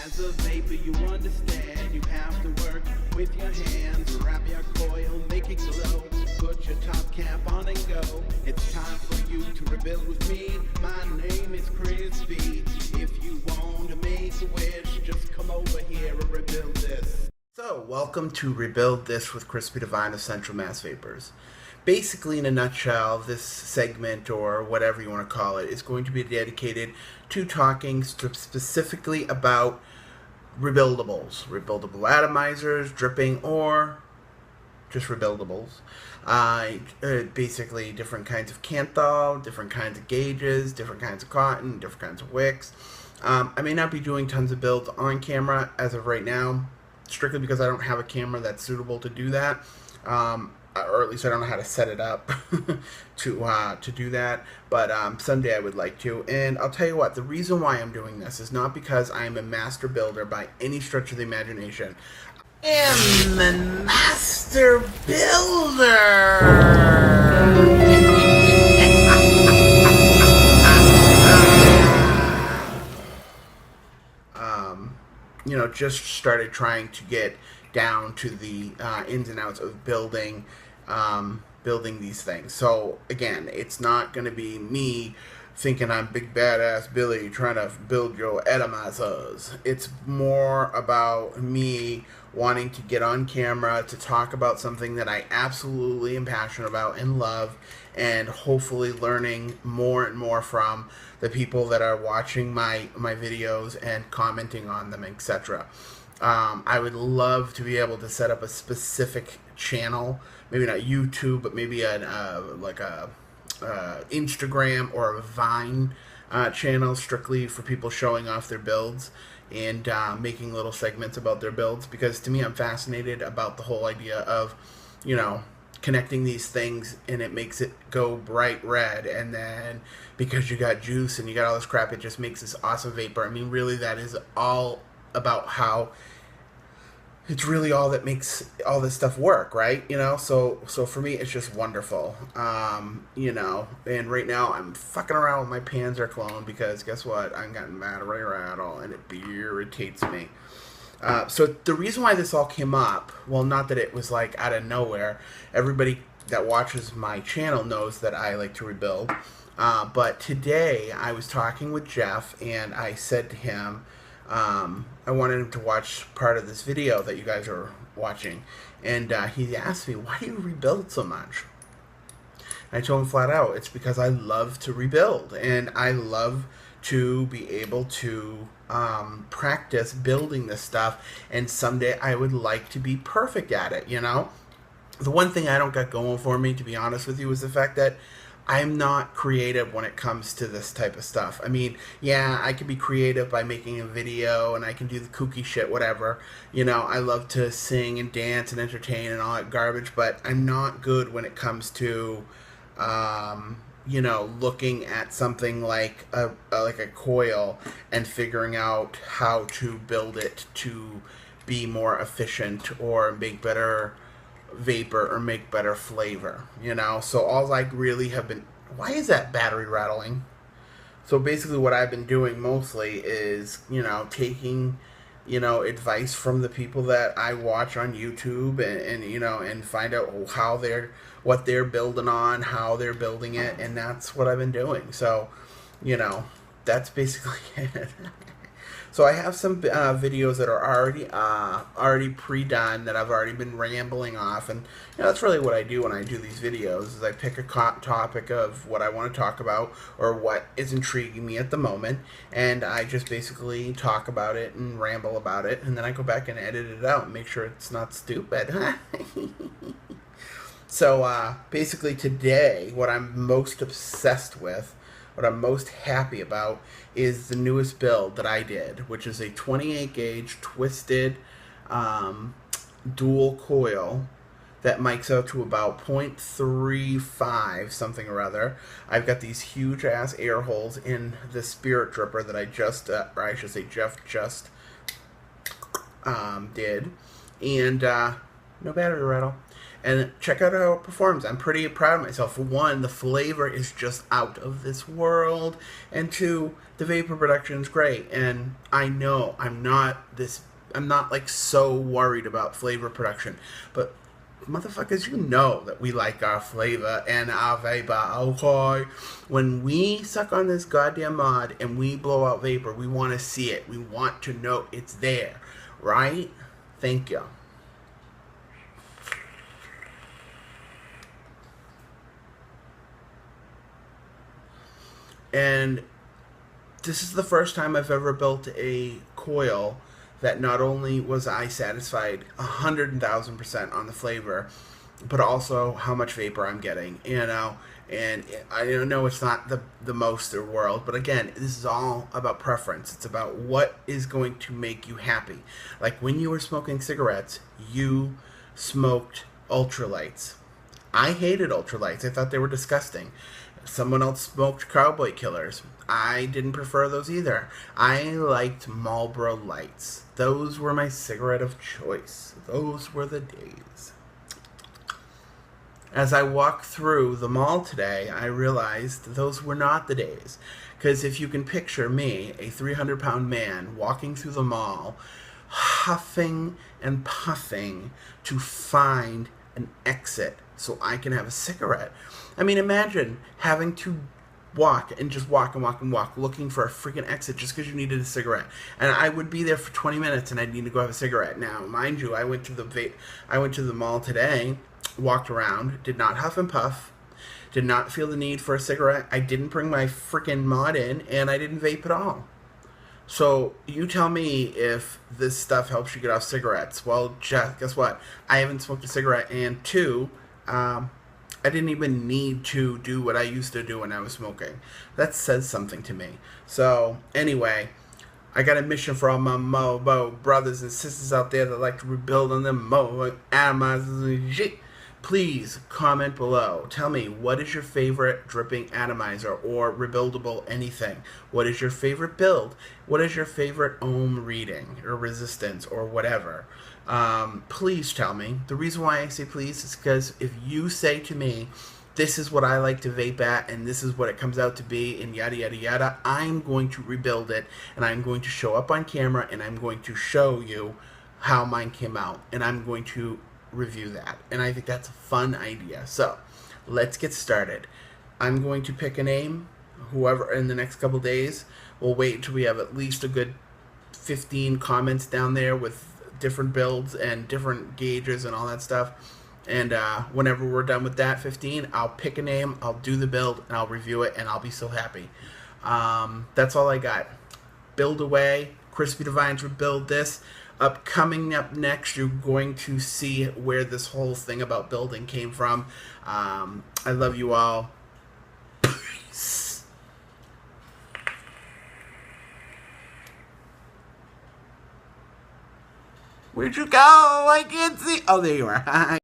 As a vapor, you understand, you have to work with your hands. Wrap your coil, make it glow. Put your top cap on and go. It's time for you to rebuild with me. My name is Chrispy. If you want to make a wish, just come over here and rebuild this. So, welcome to Rebuild This with Chrispy Divine of Central Mass Vapors. Basically, in a nutshell, this segment, or whatever you want to call it, is going to be dedicated to talking specifically about rebuildables. Rebuildable atomizers, dripping, or just rebuildables. Basically, different kinds of kanthal, different kinds of gauges, different kinds of cotton, different kinds of wicks. I may not be doing tons of builds on camera as of right now, strictly because I don't have a camera that's suitable to do that, or at least I don't know how to set it up to do that, but someday I would like to. And I'll tell you what, the reason why I'm doing this is not because I am a master builder by any stretch of the imagination. I am the master builder! Just started trying to get down to the ins and outs of building these things. So again, it's not going to be me thinking I'm big badass Billy trying to build your atomizers. It's more about me wanting to get on camera to talk about something that I absolutely am passionate about and love, and hopefully learning more and more from the people that are watching my videos and commenting on them, etc. I would love to be able to set up a specific channel, maybe not YouTube, but maybe like a Instagram or a Vine channel strictly for people showing off their builds and making little segments about their builds, because to me, I'm fascinated about the whole idea of, connecting these things, and it makes it go bright red, and then because you got juice and you got all this crap, it just makes this awesome vapor. I mean, really, that is all about how it's really all that makes all this stuff work, right? So for me, it's just wonderful. And right now I'm fucking around with my Panzer clone because guess what? I'm getting battery rattle and it irritates me. So the reason why this all came up, well, not that it was like out of nowhere. Everybody that watches my channel knows that I like to rebuild. But today I was talking with Jeff and I said to him, I wanted him to watch part of this video that you guys are watching, and he asked me, why do you rebuild so much? And I told him flat out, it's because I love to rebuild, and I love to be able to practice building this stuff, and someday I would like to be perfect at it, The one thing I don't got going for me, to be honest with you, is the fact that I'm not creative when it comes to this type of stuff. I mean, yeah, I can be creative by making a video, and I can do the kooky shit, whatever. I love to sing and dance and entertain and all that garbage, but I'm not good when it comes to, looking at something like a coil and figuring out how to build it to be more efficient or make better vapor or make better flavor, so all I really have been, why is that battery rattling? So basically what I've been doing mostly is taking advice from the people that I watch on YouTube and find out what they're building on, how they're building it, and that's what I've been doing. So that's basically it. So I have some videos that are already pre-done that I've already been rambling off, and that's really what I do when I do these videos. Is I pick a topic of what I want to talk about or what is intriguing me at the moment, and I just basically talk about it and ramble about it, and then I go back and edit it out and make sure it's not stupid. So basically today, what I'm most obsessed with, what I'm most happy about, is the newest build that I did, which is a 28 gauge twisted dual coil that mics out to about 0.35 something or other. I've got these huge ass air holes in the spirit dripper that I just, or I should say Jeff just did, and no battery rattle. And check out how it performs. I'm pretty proud of myself. For one, the flavor is just out of this world. And two, the vapor production is great, and I know I'm not like so worried about flavor production, but motherfuckers, you know that we like our flavor and our vapor, okay? When we suck on this goddamn mod and we blow out vapor, we want to see it. We want to know it's there, right? Thank you. And this is the first time I've ever built a coil that not only was I satisfied 100,000% on the flavor, but also how much vapor I'm getting, you know. And I know it's not the most in the world, but again, this is all about preference. It's about what is going to make you happy. Like when you were smoking cigarettes, you smoked ultralights. I hated ultralights. I thought they were disgusting. Someone else smoked Cowboy Killers. I didn't prefer those either. I liked Marlboro Lights. Those were my cigarette of choice. Those were the days. As I walked through the mall today, I realized those were not the days. Because if you can picture me, a 300-pound man, walking through the mall, huffing and puffing to find an exit so I can have a cigarette. I mean, imagine having to walk and just walk and walk and walk, looking for a freaking exit just because you needed a cigarette. And I would be there for 20 minutes and I'd need to go have a cigarette. Now, mind you, I went to the mall today, walked around, did not huff and puff, did not feel the need for a cigarette. I didn't bring my freaking mod in, and I didn't vape at all. So you tell me if this stuff helps you get off cigarettes. Well, guess what? I haven't smoked a cigarette, and two, I didn't even need to do what I used to do when I was smoking. That says something to me. So anyway, I got a mission for all my Mobo brothers and sisters out there that like to rebuild on them Mobo atomizers and shit. Please comment below. Tell me, what is your favorite dripping atomizer or rebuildable anything? What is your favorite build? What is your favorite ohm reading or resistance or whatever? Please tell me. The reason why I say please is because if you say to me, this is what I like to vape at and this is what it comes out to be and yada yada yada, I'm going to rebuild it and I'm going to show up on camera and I'm going to show you how mine came out and I'm going to review that. And I think that's a fun idea. So let's get started. I'm going to pick a name. Whoever in the next couple days, we'll wait until we have at least a good 15 comments down there with different builds and different gauges and all that stuff. And whenever we're done with that 15, I'll pick a name, I'll do the build, and I'll review it, and I'll be so happy. That's all I got. Build away. Chrispy Divines rebuild this. Coming up next, you're going to see where this whole thing about building came from. I love you all. Peace. Where'd you go? I can't see. Oh, there you are.